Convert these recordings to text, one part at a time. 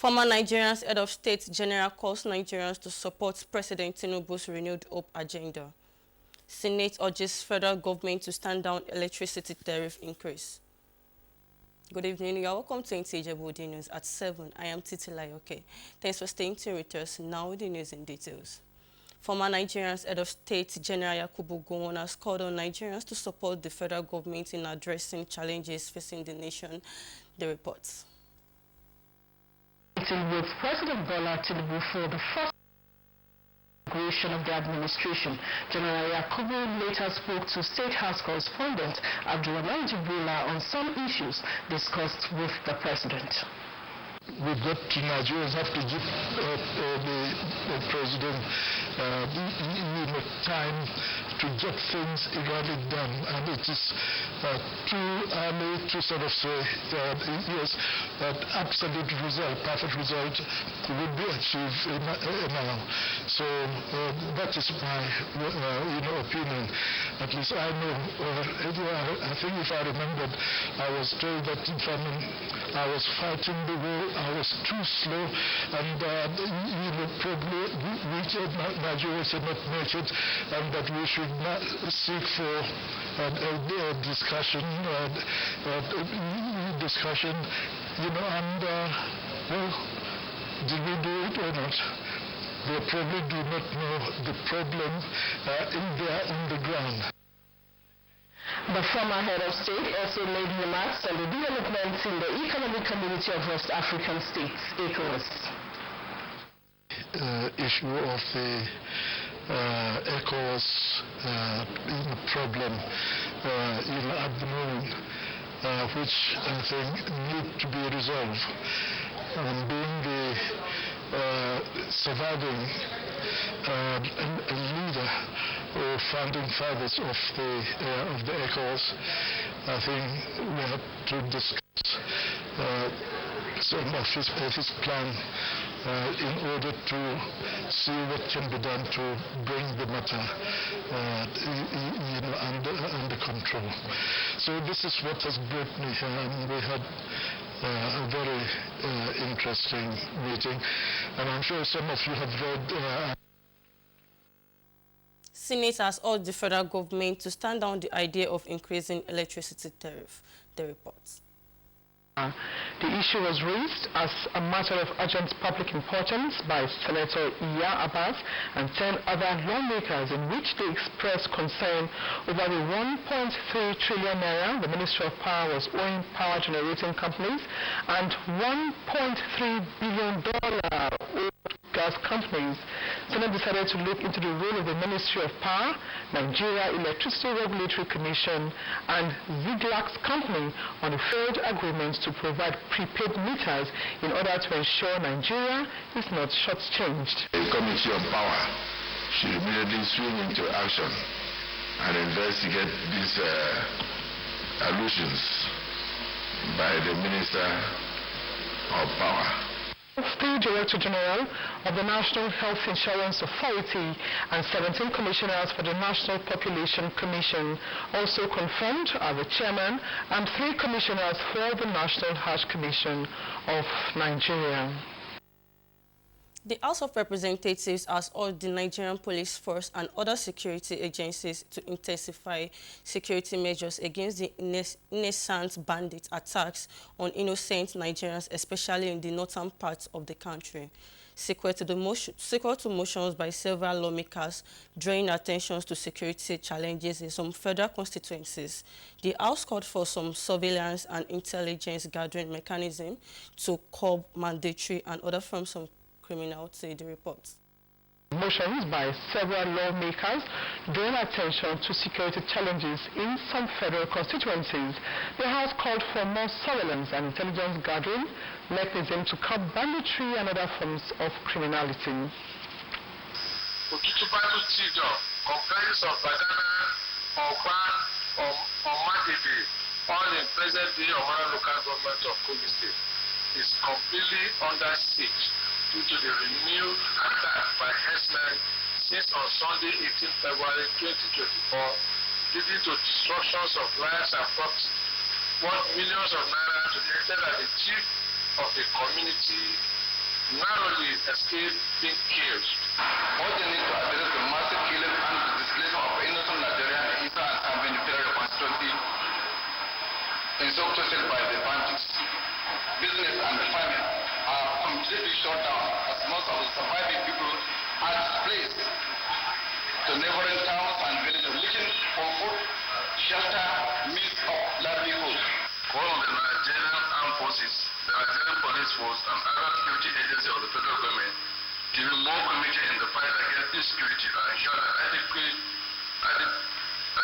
Former Nigeria's head of state general calls Nigerians to support President Tinubu's renewed hope agenda. Senate urges federal government to stand down electricity tariff increase. Good evening, you are welcome to Ijebu News at 7. I am Titi Layoke. Thanks for staying tuned with us. Now the news in details. Former Nigeria's head of state General Yakubu Gowon has called on Nigerians to support the federal government in addressing challenges facing the nation. The reports. With President Bola Tinubu for the first inauguration of the administration, General Yakubu later spoke to State House correspondent Abdulrahman Jibrila on some issues discussed with the president. We've got Nigerians have to give the president time to get things evenly done, and it is too early to sort of say yes, that absolute result, perfect result would be achieved now. So that is my opinion. At least I know. I think if I remembered, I was told that I was fighting the war. I was too slow, and probably Nigeria should not make it, and that we should not seek for a discussion, well, did we do it or not? They probably do not know the problem on the ground. The former head of state also made remarks on the developments in the Economic Community of West African States, ECOWAS. Issue of the ECOWAS problem at the moment, which I think need to be resolved. Being the surviving leader or founding fathers of the ECOWAS, I think we have to discuss some of his plan in order to see what can be done to bring the matter under control. So this is what has brought me here, and we had a very interesting meeting, and I'm sure some of you have read. Senate has urged the federal government to stand down the idea of increasing electricity tariff. The reports. The issue was raised as a matter of urgent public importance by Senator Iya Abbas and 10 other lawmakers, in which they expressed concern over the 1.3 trillion naira the Ministry of Power was owing power generating companies and $1.3 billion owed gas companies. Senate decided to look into the role of the Ministry of Power, Nigeria Electricity Regulatory Commission, and Ziglax Company on a failed agreement to provide prepaid meters in order to ensure Nigeria is not shortchanged. The Committee of Power should immediately swing into action and investigate these allusions by the Minister of Power. The Director General of the National Health Insurance Authority and 17 commissioners for the National Population Commission also confirmed are the chairman and 3 commissioners for the National Heart Commission of Nigeria. The House of Representatives has urged the Nigerian Police Force and other security agencies to intensify security measures against the incessant bandit attacks on innocent Nigerians, especially in the northern parts of the country. Sequel to motions by several lawmakers drawing attention to security challenges in some federal constituencies, the House called for some surveillance and intelligence gathering mechanism to curb mandatory and other forms of criminality. The reports. Motions by several lawmakers drawing attention to security challenges in some federal constituencies. The House called for more surveillance and intelligence gathering mechanism to curb banditry and other forms of criminality. Okitubatu Tido comprises of Badana, Oban, Omadede, all in present-day Omara local government of Kogi State, is completely under siege due to the renewed attack by herdsmen since on Sunday, 18 February 2024, leading to destructions of lives and property, worth millions of naira, to the extent that the chief of the community narrowly escaped being killed. What they need to address the massive killing and the displacement of innocent Nigerians in Eastern and Southern Federal Constituency instructed by the bandits. Business and the family are completely shut down as most of the surviving people are displaced to neighboring towns and villages looking for food, shelter, means of livelihood. All of the Nigerian armed forces, the Nigerian police force, and other security agencies of the federal government to be more committed in the fight against insecurity and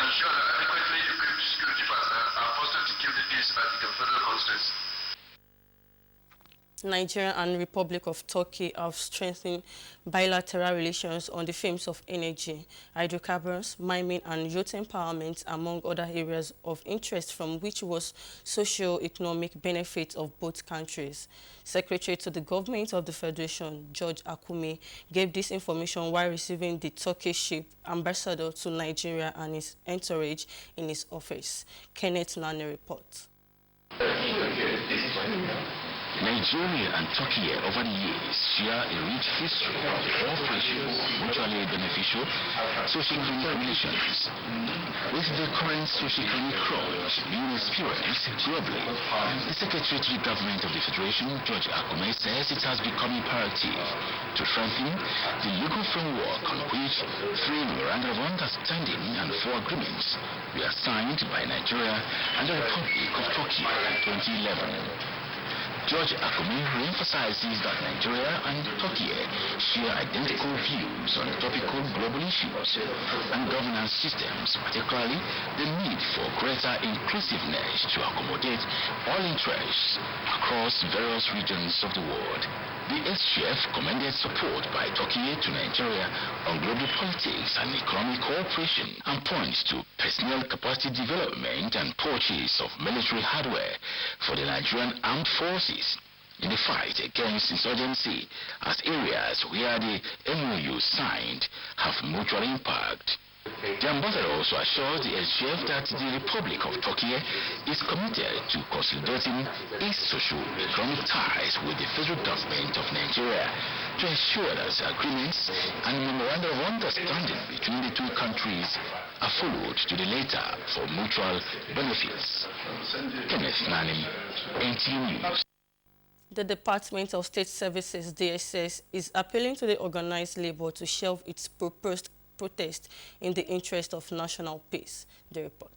ensure that adequately equipped security personnel are fostered to keep the peace at the federal constituency. Nigeria and Republic of Turkey have strengthened bilateral relations on the themes of energy, hydrocarbons, mining and youth empowerment, among other areas of interest, from which was socio-economic benefits of both countries. Secretary to the Government of the Federation, George Akume, gave this information while receiving the Turkish ship ambassador to Nigeria and his entourage in his office. Kenneth Nani reports. Nigeria and Turkey over the years share a rich history of cooperation, mutually beneficial socio-economic relations. With the current socio-economic crunch being experienced globally, the Secretary to the Government of the Federation, George Akume, says it has become imperative to strengthen the legal framework on which 3 memoranda of understanding and 4 agreements were signed by Nigeria and the Republic of Turkey in 2011. George Akume re-emphasizes that Nigeria and Turkey share identical views on topical global issues and governance systems, particularly the need for greater inclusiveness to accommodate all interests across various regions of the world. The ex-chief commended support by Turkey to Nigeria on global politics and economic cooperation and points to personnel capacity development and purchase of military hardware for the Nigerian armed forces in the fight against insurgency as areas where the MOU signed have mutual impact. The ambassador also assured the ex-chief that the Republic of Turkey is committed to consolidating its socio-economic ties with the federal government of Nigeria to ensure that agreements and memorandum of understanding between the two countries are followed to the letter for mutual benefits. Kenneth Nani, NTA News. The Department of State Services, DSS, is appealing to the organized labor to shelve its proposed protest in the interest of national peace. The report.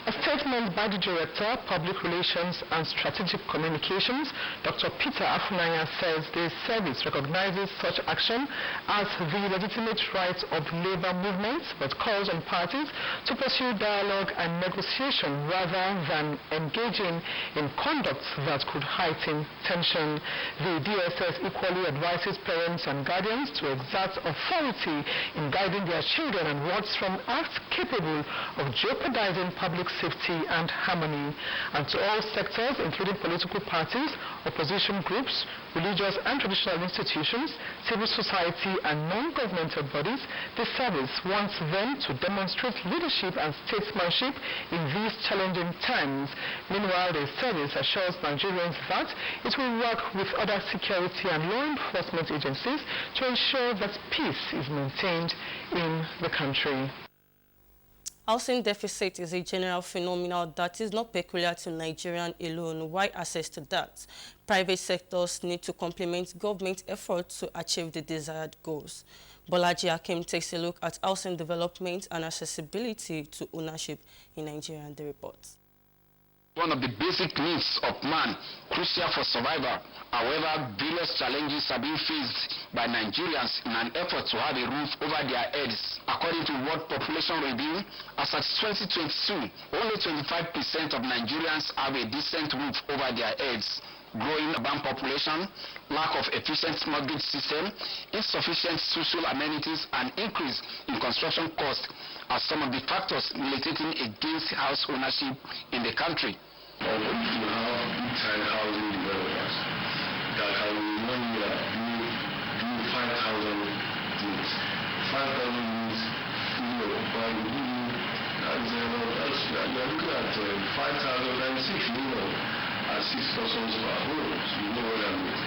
A statement by the Director, Public Relations and Strategic Communications, Dr. Peter Afunanya, says the service recognizes such action as the legitimate right of labor movements, but calls on parties to pursue dialogue and negotiation rather than engaging in conduct that could heighten tension. The DSS equally advises parents and guardians to exert authority in guiding their children and wards from acts capable of jeopardizing public safety and harmony. And to all sectors, including political parties, opposition groups, religious and traditional institutions, civil society and non-governmental bodies, the service wants them to demonstrate leadership and statesmanship in these challenging times. Meanwhile, the service assures Nigerians that it will work with other security and law enforcement agencies to ensure that peace is maintained in the country. Housing deficit is a general phenomenon that is not peculiar to Nigerian alone. Why access to that? Private sectors need to complement government efforts to achieve the desired goals. Bolaji Akim takes a look at housing development and accessibility to ownership in Nigeria in the report. One of the basic needs of man, crucial for survival. However, various challenges are being faced by Nigerians in an effort to have a roof over their heads. According to World Population Review, as at 2022, only 25% of Nigerians have a decent roof over their heads. Growing urban population, lack of efficient mortgage system, insufficient social amenities, and increase in construction costs are some of the factors militating against house ownership in the country. We have big-time housing developers that can one year do 5,000 units. 5,000 units fully occupied. You're looking at 5,006 million. 6 persons per home, so you know what I mean.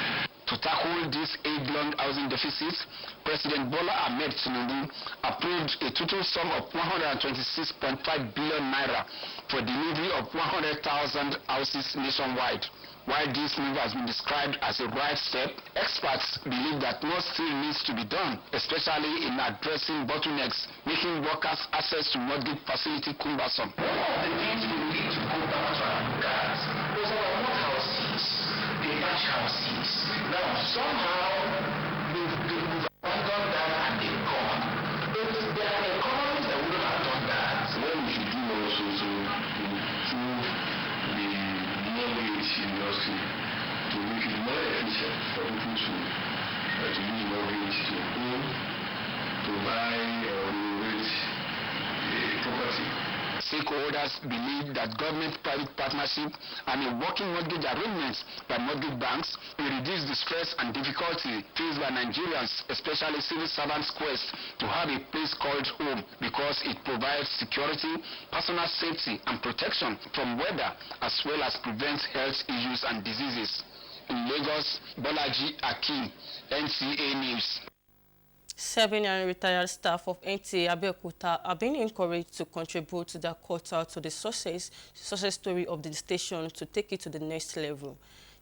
To tackle this age-long housing deficit, President Bola Ahmed Tinubu approved a total sum of 126.5 billion naira for delivery of 100,000 houses nationwide. While this move has been described as a right step, experts believe that more still needs to be done, especially in addressing bottlenecks, making workers' access to mortgage facility cumbersome. One of the things we need to go back to and look at was our what houses, the large houses. Now, somehow, we've abandoned that and they've gone. But there are economies that wouldn't have done that. What we should do also to improve the mortgage industry to make it more efficient for people to use mortgage to own, to buy or renovate a property. Stakeholders believe that government-private partnership and a working mortgage arrangements by mortgage banks will reduce the stress and difficulty faced by Nigerians, especially civil servants' quest to have a place called home, because it provides security, personal safety and protection from weather, as well as prevents health issues and diseases. In Lagos, Bolaji Akin, NTA News. 7 and retired staff of NTA Abeokuta are being encouraged to contribute to their quota to the success story of the station to take it to the next level.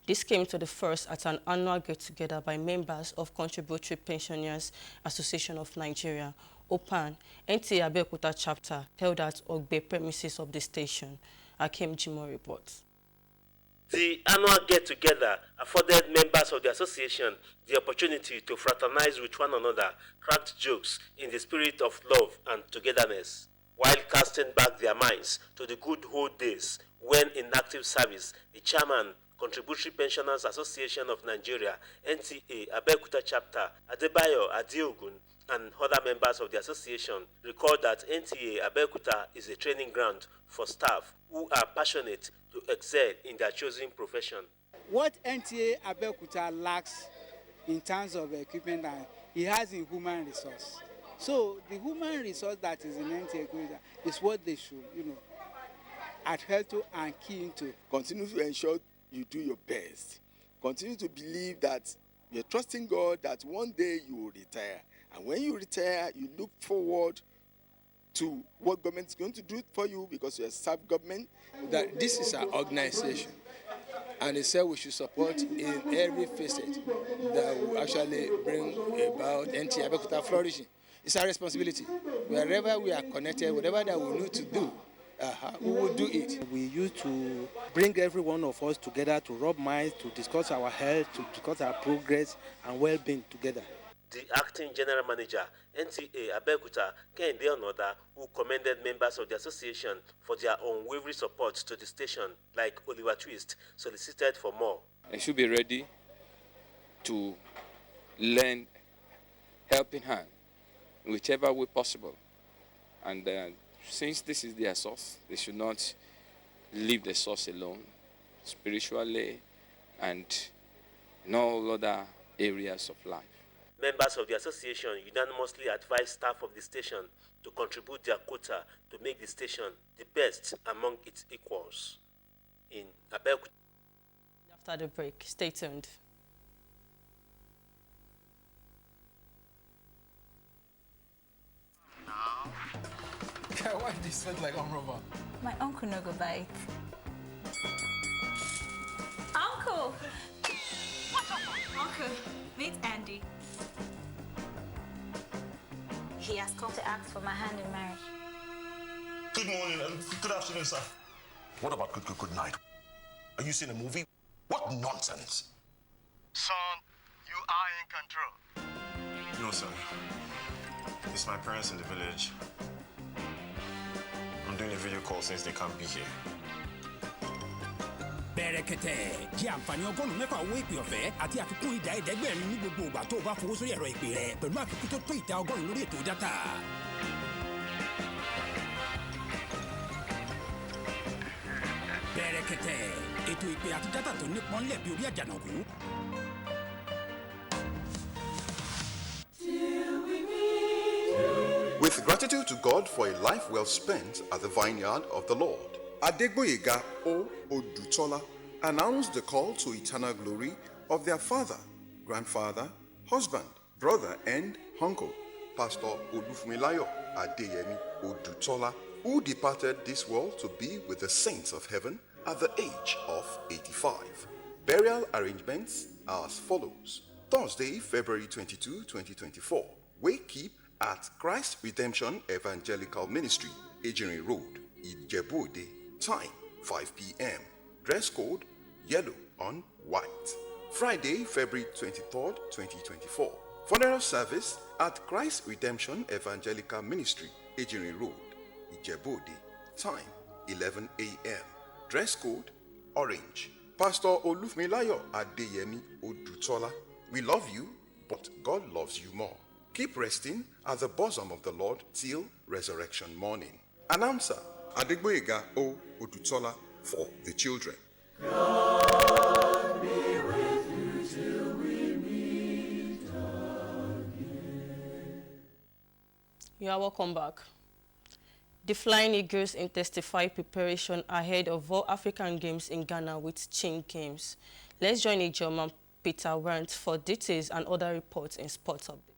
This came to the first at an annual get-together by members of Contributory Pensioners Association of Nigeria, OPAN, NTA Abeokuta chapter, held at Ogbe premises of the station. Akim Jimo reports. The annual get-together afforded members of the association the opportunity to fraternize with one another, crack jokes in the spirit of love and togetherness, while casting back their minds to the good old days when in active service, the chairman, Contributory Pensioners Association of Nigeria, NTA Abeokuta chapter, Adebayo Adiogun, and other members of the association recall that NTA Abeokuta is a training ground for staff who are passionate to excel in their chosen profession. What NTA Abeokuta lacks in terms of equipment, it has in human resource. So the human resource that is in NTA Abeokuta is what they should, adhere to and key into. Continue to ensure you do your best. Continue to believe that you're trusting God that one day you will retire. And when you retire, you look forward to what government is going to do for you because you're a self-government. That this is our organization, and they said we should support in every facet that will actually bring about NTA Abeokuta flourishing. It's our responsibility. Wherever we are connected, whatever that we need to do, we will do it. We used to bring every one of us together to rub minds, to discuss our health, to discuss our progress and well-being together. The acting general manager, NTA Abeokuta, Kehinde Onoda, who commended members of the association for their unwavering support to the station, like Oliver Twist, solicited for more. I should be ready to lend helping hand in whichever way possible. And since this is their source, they should not leave the source alone, spiritually and in all other areas of life. Members of the association unanimously advised staff of the station to contribute their quota to make the station the best among its equals. In Abeokuta. After the break, stay tuned. Why did you sweat like Umrova? My uncle no go bike. Uncle! What's up, Uncle? Meet Andy. He has come to ask for my hand in marriage. Good morning and good afternoon, sir. What about good night? Are you seeing a movie? What nonsense! Son, you are in control. No, sir. It's my parents in the village. I'm doing a video call since they can't be here. Bẹ̀rẹ̀kẹ̀tẹ̀ jẹ́ àǹfààní ọgọ́rùn-ún mẹ́fà owó ìpè ọ̀fẹ́ àti àfikún ìdá ẹ̀ẹ́dẹ́gbẹ̀rin ní gbogbo ìgbà tó o bá fowó sórí ẹ̀rọ ìpè rẹ pẹ̀lú àfikún tó tó ìdá ọgọ́rùn-ún lórí ètò dátà. Bẹ̀rẹ̀kẹ̀tẹ̀ ètò ìpè àti dátà tó nípọn lẹ̀ bí orí àjànàkú. With gratitude to God for a life well spent at the vineyard of the Lord, Adegboyega O. Odutola announced the call to eternal glory of their father, grandfather, husband, brother, and uncle, Pastor Olufmilayo Adeyemi Odutola, who departed this world to be with the saints of heaven at the age of 85. Burial arrangements are as follows. Thursday, February 22, 2024. Wake keep at Christ Redemption Evangelical Ministry, Ejinrin Road, Ijebu-Ode. Time, 5 p.m. Dress code, yellow on white. Friday, February 23rd, 2024. Funeral service at Christ Redemption Evangelical Ministry, Ejinrin Road, Ijebu-Ode. Time, 11 a.m. Dress code, orange. Pastor Olufmilayo Adeyemi Odutola. We love you, but God loves you more. Keep resting at the bosom of the Lord till resurrection morning. Announcer Adegboyega O. Odutola for the children. God be with you till we meet again. You are welcome back. The Flying Eagles intensify preparation ahead of all African Games in Ghana with Chin Games. Let's join Ijoma Peter Wendt for details and other reports in Sports Update.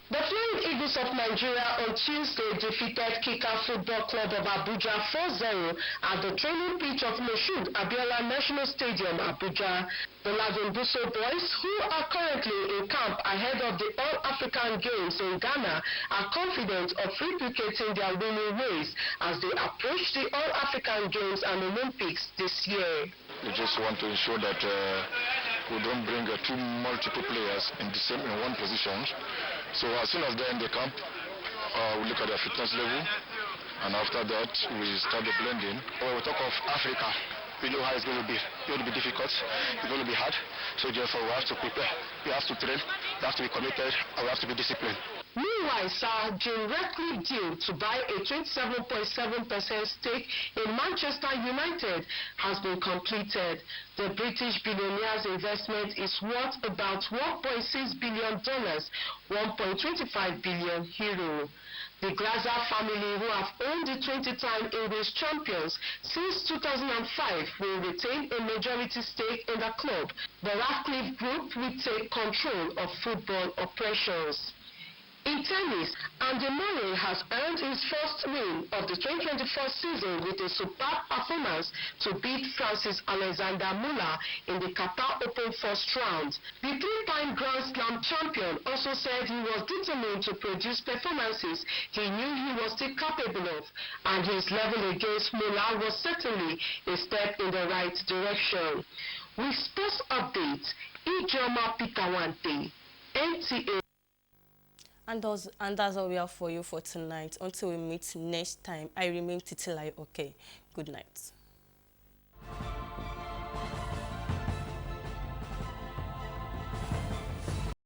The Flying Eagles of Nigeria on Tuesday defeated Kika Football Club of Abuja 4-0 at the training pitch of Moshood Abiola National Stadium, Abuja. The Ladumbuso boys, who are currently in camp ahead of the All-African Games in Ghana, are confident of replicating their winning ways as they approach the All-African Games and Olympics this year. We just want to ensure that we don't bring two multiple players in one position. So as soon as they're in the camp, we look at their fitness level, and after that we start the blending. When we talk of Africa, we know how it's going to be. It's going to be difficult. It's going to be hard. So therefore we have to prepare. We have to train. We have to be committed. And we have to be disciplined. Meanwhile, Sir Jim Ratcliffe deal to buy a 27.7% stake in Manchester United has been completed. The British billionaire's investment is worth about $1.6 billion, 1.25 billion euro. The Glazer family, who have owned the 20-time English champions since 2005, will retain a majority stake in the club. The Ratcliffe Group will take control of football operations. In tennis, Andy Murray has earned his first win of the 2024 season with a superb performance to beat Francis Alexander Muller in the Qatar Open first round. The three-time Grand Slam champion also said he was determined to produce performances he knew he was still capable of, and his level against Muller was certainly a step in the right direction. With Sports Update, Ijoma Peter Wendt, NTA. And that's all we have for you for tonight. Until we meet next time, I remain Titilai. Okay. Good night.